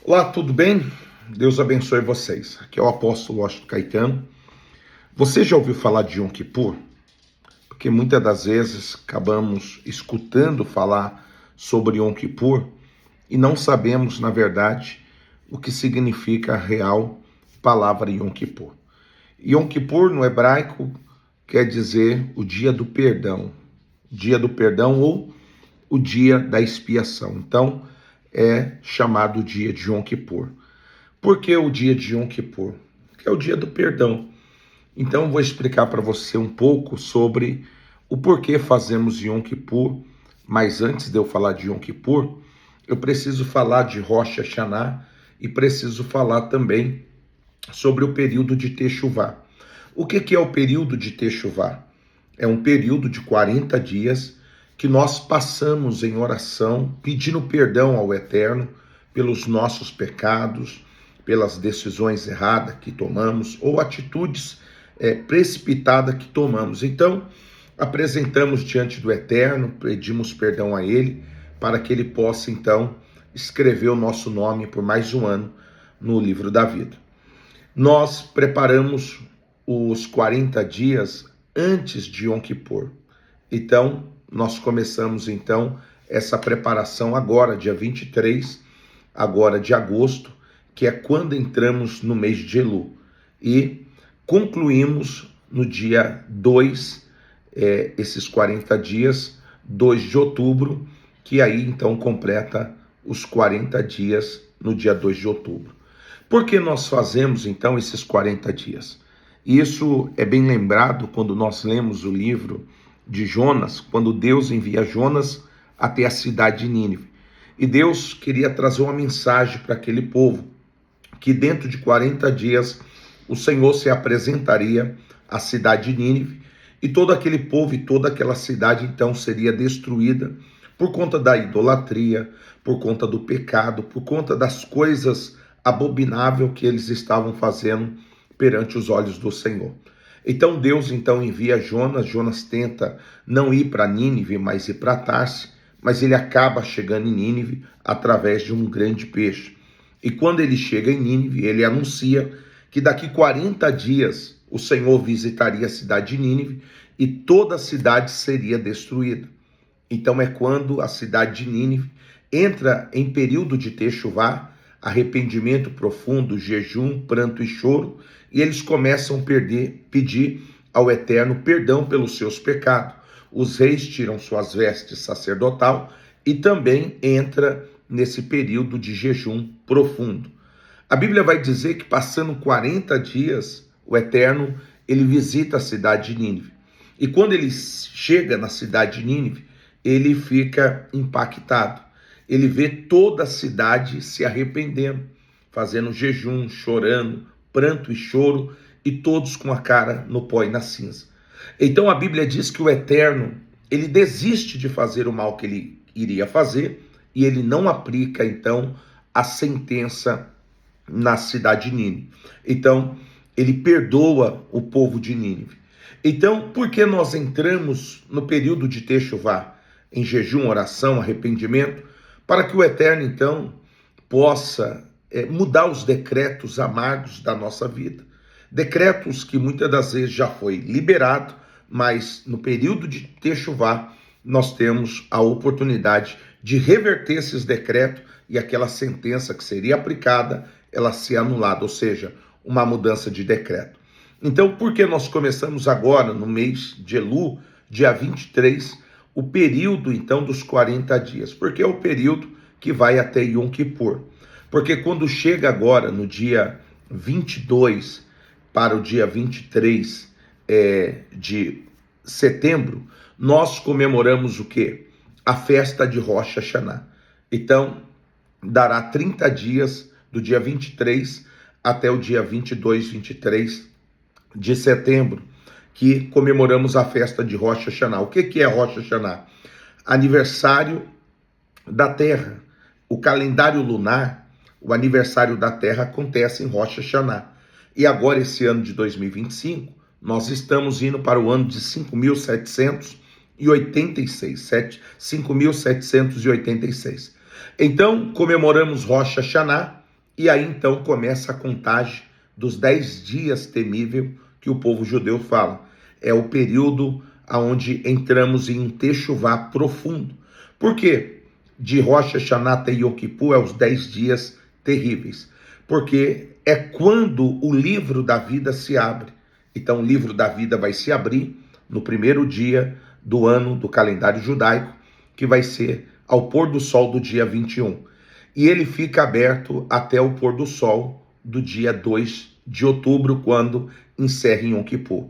Olá, tudo bem? Deus abençoe vocês. Aqui é o apóstolo Washington Caetano. Você já ouviu falar de Yom Kippur? Porque muitas das vezes acabamos escutando falar sobre Yom Kippur e não sabemos, na verdade, o que significa a real palavra Yom Kippur. Yom Kippur, no hebraico, quer dizer o dia do perdão. Dia do perdão ou o dia da expiação. Então, é chamado dia de Yom Kippur. Por que o dia de Yom Kippur? Porque é o dia do perdão. Então eu vou explicar para você um pouco sobre o porquê fazemos Yom Kippur, mas antes de eu falar de Yom Kippur, eu preciso falar de Rosh Hashanah e preciso falar também sobre o período de Teshuvá. O que é o período de Teshuvá? É um período de 40 dias que nós passamos em oração, pedindo perdão ao Eterno pelos nossos pecados, pelas decisões erradas que tomamos ou atitudes precipitadas que tomamos. Então, apresentamos diante do Eterno, pedimos perdão a Ele, para que Ele possa, então, escrever o nosso nome por mais um ano no livro da vida. Nós preparamos os 40 dias antes de Yom Kippur. Então, nós começamos, então, essa preparação agora, dia 23, agora de agosto, que é quando entramos no mês de Elul. E concluímos no dia 2, esses 40 dias, 2 de outubro, que aí então completa os 40 dias no dia 2 de outubro. Por que nós fazemos então esses 40 dias? Isso é bem lembrado quando nós lemos o livro de Jonas, quando Deus envia Jonas até a cidade de Nínive. E Deus queria trazer uma mensagem para aquele povo, que dentro de 40 dias o Senhor se apresentaria à cidade de Nínive e todo aquele povo e toda aquela cidade então seria destruída por conta da idolatria, por conta do pecado, por conta das coisas abomináveis que eles estavam fazendo perante os olhos do Senhor. Então Deus então envia Jonas. Jonas tenta não ir para Nínive, mas ir para Tarse, mas ele acaba chegando em Nínive através de um grande peixe. E quando ele chega em Nínive, ele anuncia que daqui 40 dias o Senhor visitaria a cidade de Nínive e toda a cidade seria destruída. Então é quando a cidade de Nínive entra em período de Teshuvá, arrependimento profundo, jejum, pranto e choro, e eles começam a pedir ao Eterno perdão pelos seus pecados. Os reis tiram suas vestes sacerdotal e também entra nesse período de jejum profundo. A Bíblia vai dizer que passando 40 dias, o Eterno, ele visita a cidade de Nínive. E quando ele chega na cidade de Nínive, ele fica impactado. Ele vê toda a cidade se arrependendo, fazendo jejum, chorando, pranto e choro, e todos com a cara no pó e na cinza. Então a Bíblia diz que o Eterno, ele desiste de fazer o mal que ele iria fazer, e ele não aplica, então, a sentença na cidade de Nínive. Então, ele perdoa o povo de Nínive. Então, por que nós entramos no período de Teshuvá, em jejum, oração, arrependimento, para que o Eterno, então, possa mudar os decretos amargos da nossa vida. Decretos que muitas das vezes já foi liberado, mas no período de Teshuvá, nós temos a oportunidade de reverter esses decretos e aquela sentença que seria aplicada, ela ser anulada, ou seja, uma mudança de decreto. Então, por que nós começamos agora, no mês de Elul, dia 23, o período, então, dos 40 dias? Porque é o período que vai até Yom Kippur. Porque quando chega agora, no dia 22 para o dia 23 de setembro, nós comemoramos o quê? A festa de Rosh Hashanah. Então, dará 30 dias do dia 23 até o dia 22, 23 de setembro, que comemoramos a festa de Rosh Hashanah. O que é Rosh Hashanah? Aniversário da Terra. O calendário lunar, o aniversário da Terra acontece em Rosh Hashanah. E agora, esse ano de 2025, nós estamos indo para o ano de 5.786. Então, comemoramos Rosh Hashanah, E aí então começa a contagem dos 10 dias temível que o povo judeu fala. É o período onde entramos em um techuvá profundo. Por quê? De Rosh Hashanah até Yom Kippur é os 10 dias terríveis. Porque é quando o livro da vida se abre. Então o livro da vida vai se abrir no primeiro dia do ano do calendário judaico, que vai ser ao pôr do sol do dia 21. E ele fica aberto até o pôr do sol do dia 2 de outubro, quando encerra em Yom Kippur.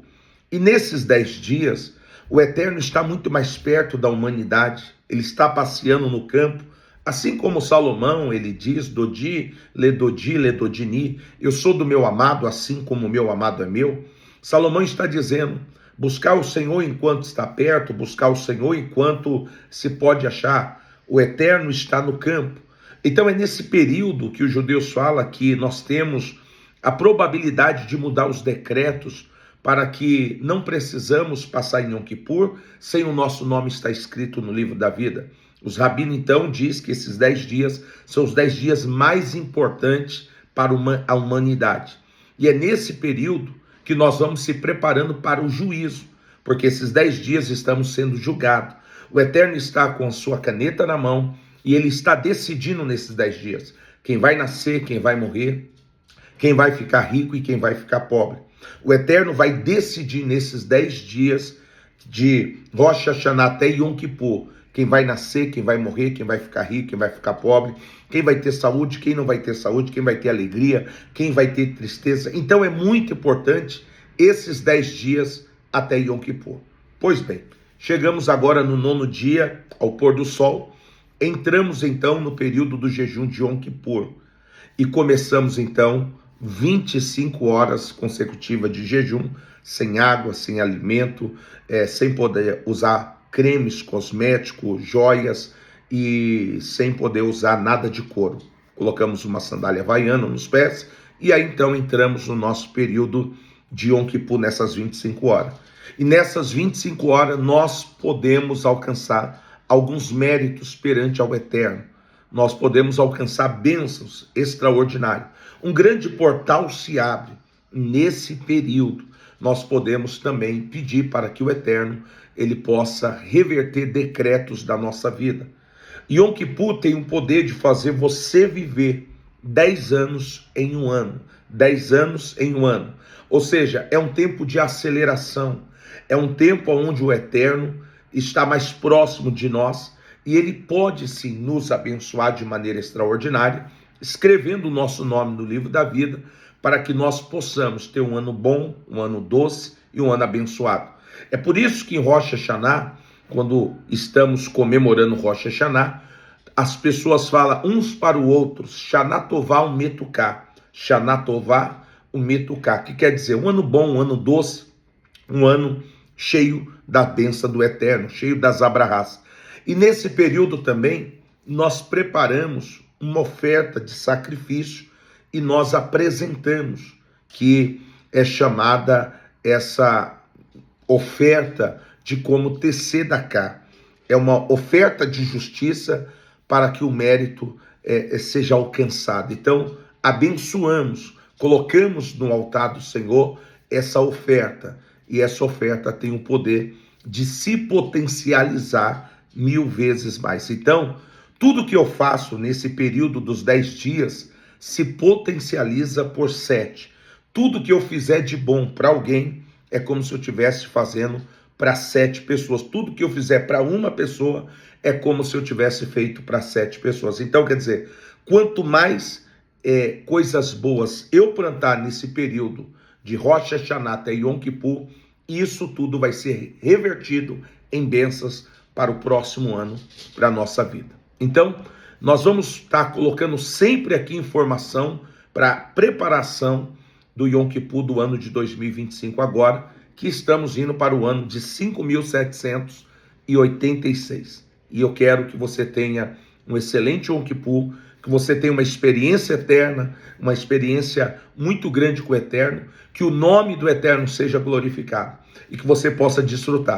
E nesses 10 dias, o Eterno está muito mais perto da humanidade, ele está passeando no campo, assim como Salomão, ele diz, Dodi, ledodini, eu sou do meu amado, assim como o meu amado é meu. Salomão está dizendo, buscar o Senhor enquanto está perto, buscar o Senhor enquanto se pode achar. O Eterno está no campo. Então é nesse período que os judeus falam que nós temos a probabilidade de mudar os decretos para que não precisamos passar em Yom Kippur sem o nosso nome estar escrito no livro da vida. Os rabinos então dizem que esses 10 dias são os 10 dias mais importantes para a humanidade. E é nesse período que nós vamos se preparando para o juízo, porque esses 10 dias estamos sendo julgados. O Eterno está com a sua caneta na mão e ele está decidindo nesses 10 dias quem vai nascer, quem vai morrer, quem vai ficar rico e quem vai ficar pobre. O Eterno vai decidir nesses 10 dias de Rosh Hashanah até Yom Kippur, quem vai nascer, quem vai morrer, quem vai ficar rico, quem vai ficar pobre, quem vai ter saúde, quem não vai ter saúde, quem vai ter alegria, quem vai ter tristeza. Então é muito importante esses 10 dias até Yom Kippur. Pois bem, chegamos agora no 9º dia, ao pôr do sol, entramos então no período do jejum de Yom Kippur e começamos então 25 horas consecutivas de jejum, sem água, sem alimento, sem poder usar cremes, cosméticos, joias e sem poder usar nada de couro. Colocamos uma sandália havaiana nos pés e aí então entramos no nosso período de Yom Kippur nessas 25 horas. E nessas 25 horas nós podemos alcançar alguns méritos perante ao Eterno. Nós podemos alcançar bênçãos extraordinárias. Um grande portal se abre. Nesse período, nós podemos também pedir para que o Eterno ele possa reverter decretos da nossa vida. Yom Kippur tem o poder de fazer você viver 10 anos em um ano. 10 anos em um ano. Ou seja, é um tempo de aceleração. É um tempo onde o Eterno está mais próximo de nós e ele pode sim nos abençoar de maneira extraordinária, escrevendo o nosso nome no livro da vida, para que nós possamos ter um ano bom, um ano doce e um ano abençoado. É por isso que em Rosh Hashanah, quando estamos comemorando Rosh Hashanah, as pessoas falam uns para o outro, Shana Tová Umetuká, Shana Tová Umetuká, que quer dizer um ano bom, um ano doce, um ano cheio da bênção do Eterno, cheio das abrahás. E nesse período também, nós preparamos uma oferta de sacrifício e nós apresentamos, que é chamada essa oferta de como Tzedaká. É uma oferta de justiça para que o mérito seja alcançado. Então, abençoamos, colocamos no altar do Senhor essa oferta. E essa oferta tem o poder de se potencializar 1000 vezes mais. Então, tudo que eu faço nesse período dos 10 dias se potencializa por 7. Tudo que eu fizer de bom para alguém é como se eu estivesse fazendo para 7 pessoas. Tudo que eu fizer para uma pessoa é como se eu tivesse feito para 7 pessoas. Então, quer dizer, quanto mais coisas boas eu plantar nesse período de Rosh Hashanah até Yom Kippur, isso tudo vai ser revertido em bênçãos para o próximo ano, para a nossa vida. Então, nós vamos estar colocando sempre aqui informação para preparação do Yom Kippur do ano de 2025 agora, que estamos indo para o ano de 5.786. E eu quero que você tenha um excelente Yom Kippur, que você tenha uma experiência eterna, uma experiência muito grande com o Eterno, que o nome do Eterno seja glorificado e que você possa desfrutar